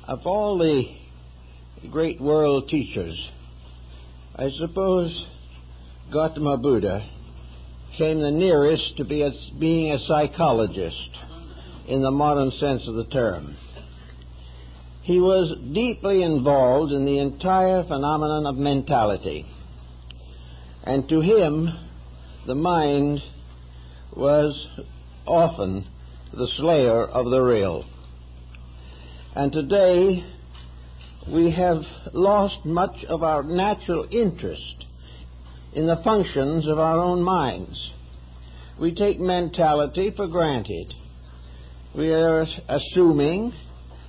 Of all the great world teachers, I suppose Gautama Buddha came the nearest to being a psychologist in the modern sense of the term. He was deeply involved in the entire phenomenon of mentality, and to him the mind was often the slayer of the real. And today we have lost much of our natural interest in the functions of our own minds. We take mentality for granted. We are assuming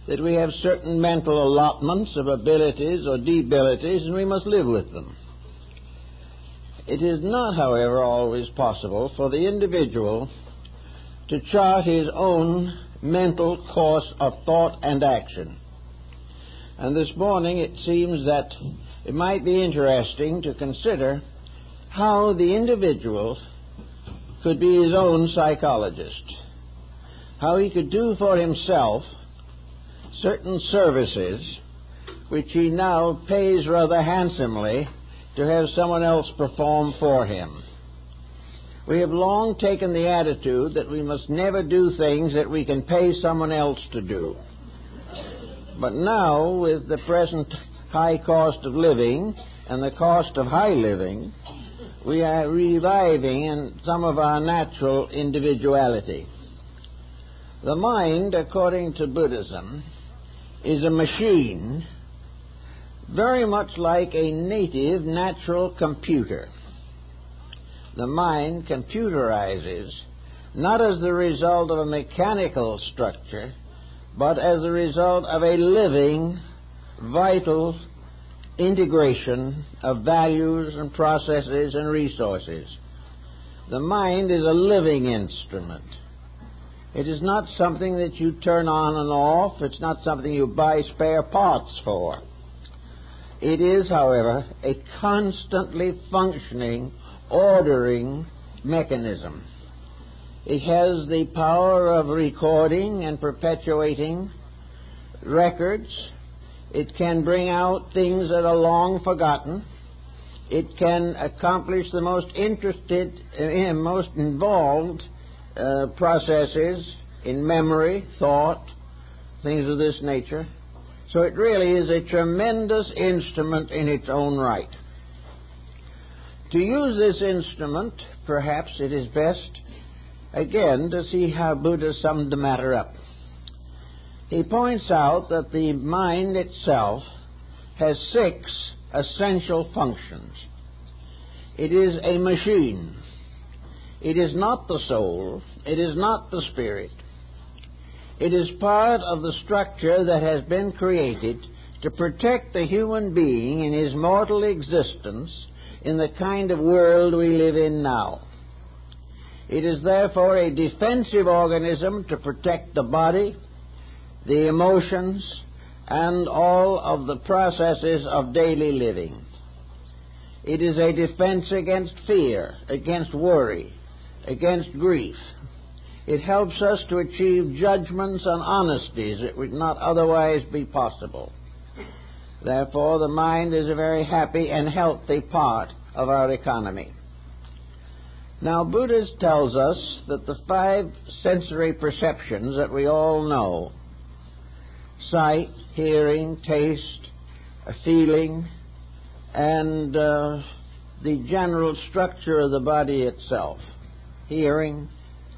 that we have certain mental allotments of abilities or debilities, and we must live with them. It is not, however, always possible for the individual to chart his own mental course of thought and action. And this morning it seems that it might be interesting to consider how the individual could be his own psychologist, how he could do for himself certain services which he now pays rather handsomely to have someone else perform for him. We have long taken the attitude that we must never do things that we can pay someone else to do. But now, with the present high cost of living and the cost of high living, we are reviving in some of our natural individuality. The mind, according to Buddhism, is a machine very much like a native natural computer. The mind computerizes not as the result of a mechanical structure, but as a result of a living, vital integration of values and processes and resources. The mind is a living instrument. It is not something that you turn on and off. It's not something you buy spare parts for. It is, however, a constantly functioning, ordering mechanism. It has the power of recording and perpetuating records. It can bring out things that are long forgotten. It can accomplish the most most involved processes in memory, thought, things of this nature. So it really is a tremendous instrument in its own right. To use this instrument, perhaps it is best, again, to see how Buddha summed the matter up. He points out that the mind itself has 6 essential functions. It is a machine. It is not the soul. It is not the spirit. It is part of the structure that has been created to protect the human being in his mortal existence in the kind of world we live in now. It is therefore a defensive organism to protect the body, the emotions, and all of the processes of daily living. It is a defense against fear, against worry, against grief. It helps us to achieve judgments and honesties that would not otherwise be possible. Therefore, the mind is a very happy and healthy part of our economy. Now, Buddha tells us that the 5 sensory perceptions that we all know, sight, hearing, taste, feeling, and the general structure of the body itself, hearing,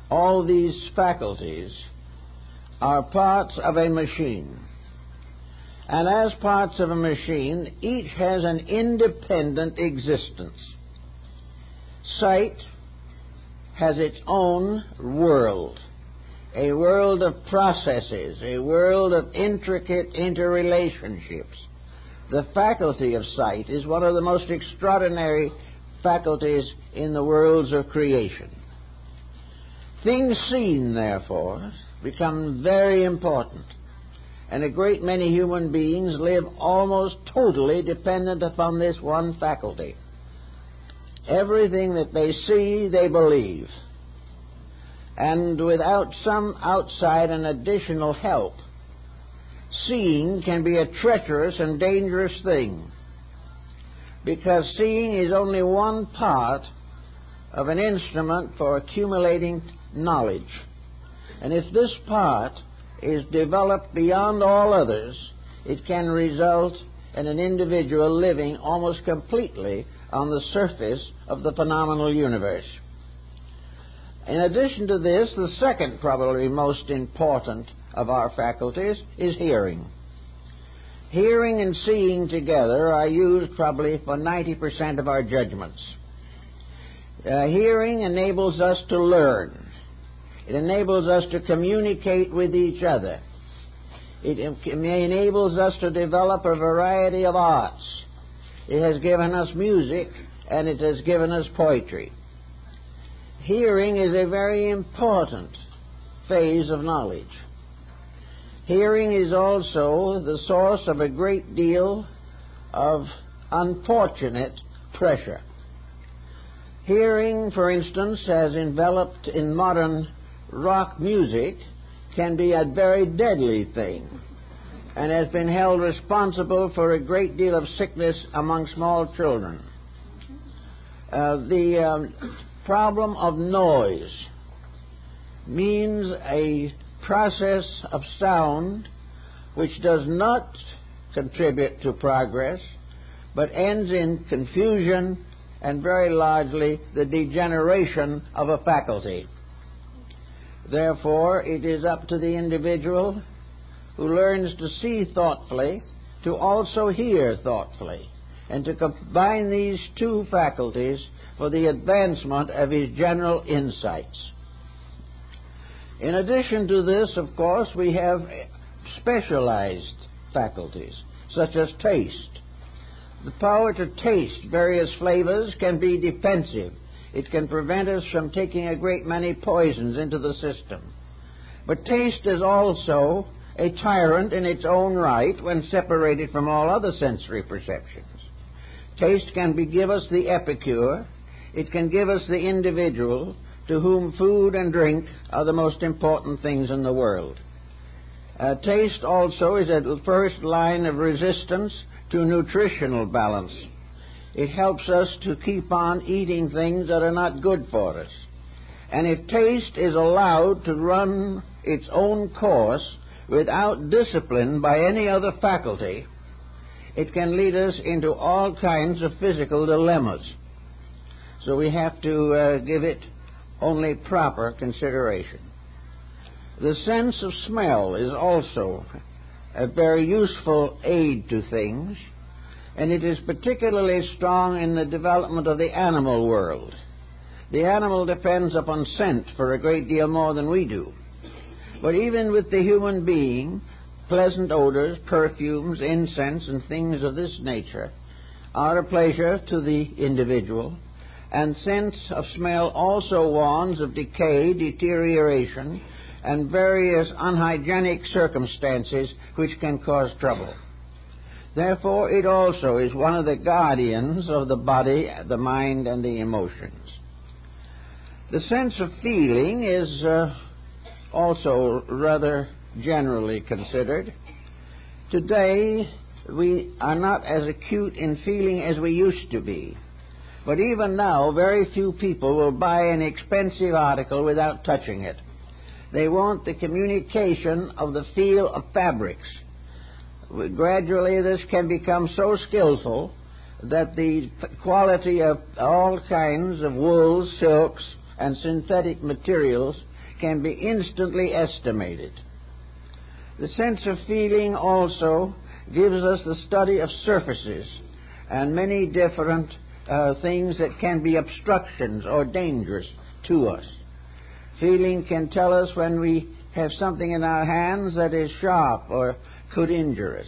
all these faculties are parts of a machine. And as parts of a machine, each has an independent existence. Sight has its own world, a world of processes, a world of intricate interrelationships. The faculty of sight is one of the most extraordinary faculties in the worlds of creation. Things seen, therefore, become very important, and a great many human beings live almost totally dependent upon this one faculty. Everything that they see, they believe. And without some outside and additional help, seeing can be a treacherous and dangerous thing, because seeing is only one part of an instrument for accumulating knowledge. And if this part is developed beyond all others, it can result in an individual living almost completely on the surface of the phenomenal universe. In addition to this, the second, probably most important of our faculties is hearing. Hearing and seeing together are used probably for 90% of our judgments. Hearing enables us to learn. It enables us to communicate with each other. It enables us to develop a variety of arts. It has given us music, and it has given us poetry. Hearing is a very important phase of knowledge. Hearing is also the source of a great deal of unfortunate pressure. Hearing, for instance, has enveloped in modern rock music, can be a very deadly thing, and has been held responsible for a great deal of sickness among small children. The problem of noise means a process of sound which does not contribute to progress, but ends in confusion and very largely the degeneration of a faculty. Therefore, it is up to the individual who learns to see thoughtfully to also hear thoughtfully, and to combine these two faculties for the advancement of his general insights. In addition to this, of course, we have specialized faculties, such as taste. The power to taste various flavors can be defensive. It can prevent us from taking a great many poisons into the system. But taste is also a tyrant in its own right when separated from all other sensory perceptions. Taste can give us the epicure. It can give us the individual to whom food and drink are the most important things in the world. Taste also is a first line of resistance to nutritional balance. It helps us to keep on eating things that are not good for us. And if taste is allowed to run its own course without discipline by any other faculty, it can lead us into all kinds of physical dilemmas. So we have to give it only proper consideration. The sense of smell is also a very useful aid to things, and it is particularly strong in the development of the animal world. The animal depends upon scent for a great deal more than we do. But even with the human being, pleasant odors, perfumes, incense, and things of this nature are a pleasure to the individual, and sense of smell also warns of decay, deterioration, and various unhygienic circumstances which can cause trouble. Therefore, it also is one of the guardians of the body, the mind, and the emotions. The sense of feeling is also rather generally considered. Today, we are not as acute in feeling as we used to be. But even now, very few people will buy an expensive article without touching it. They want the communication of the feel of fabrics. Gradually, this can become so skillful that the quality of all kinds of wools, silks, and synthetic materials can be instantly estimated. The sense of feeling also gives us the study of surfaces and many different things that can be obstructions or dangers to us. Feeling can tell us when we have something in our hands that is sharp or could injure us.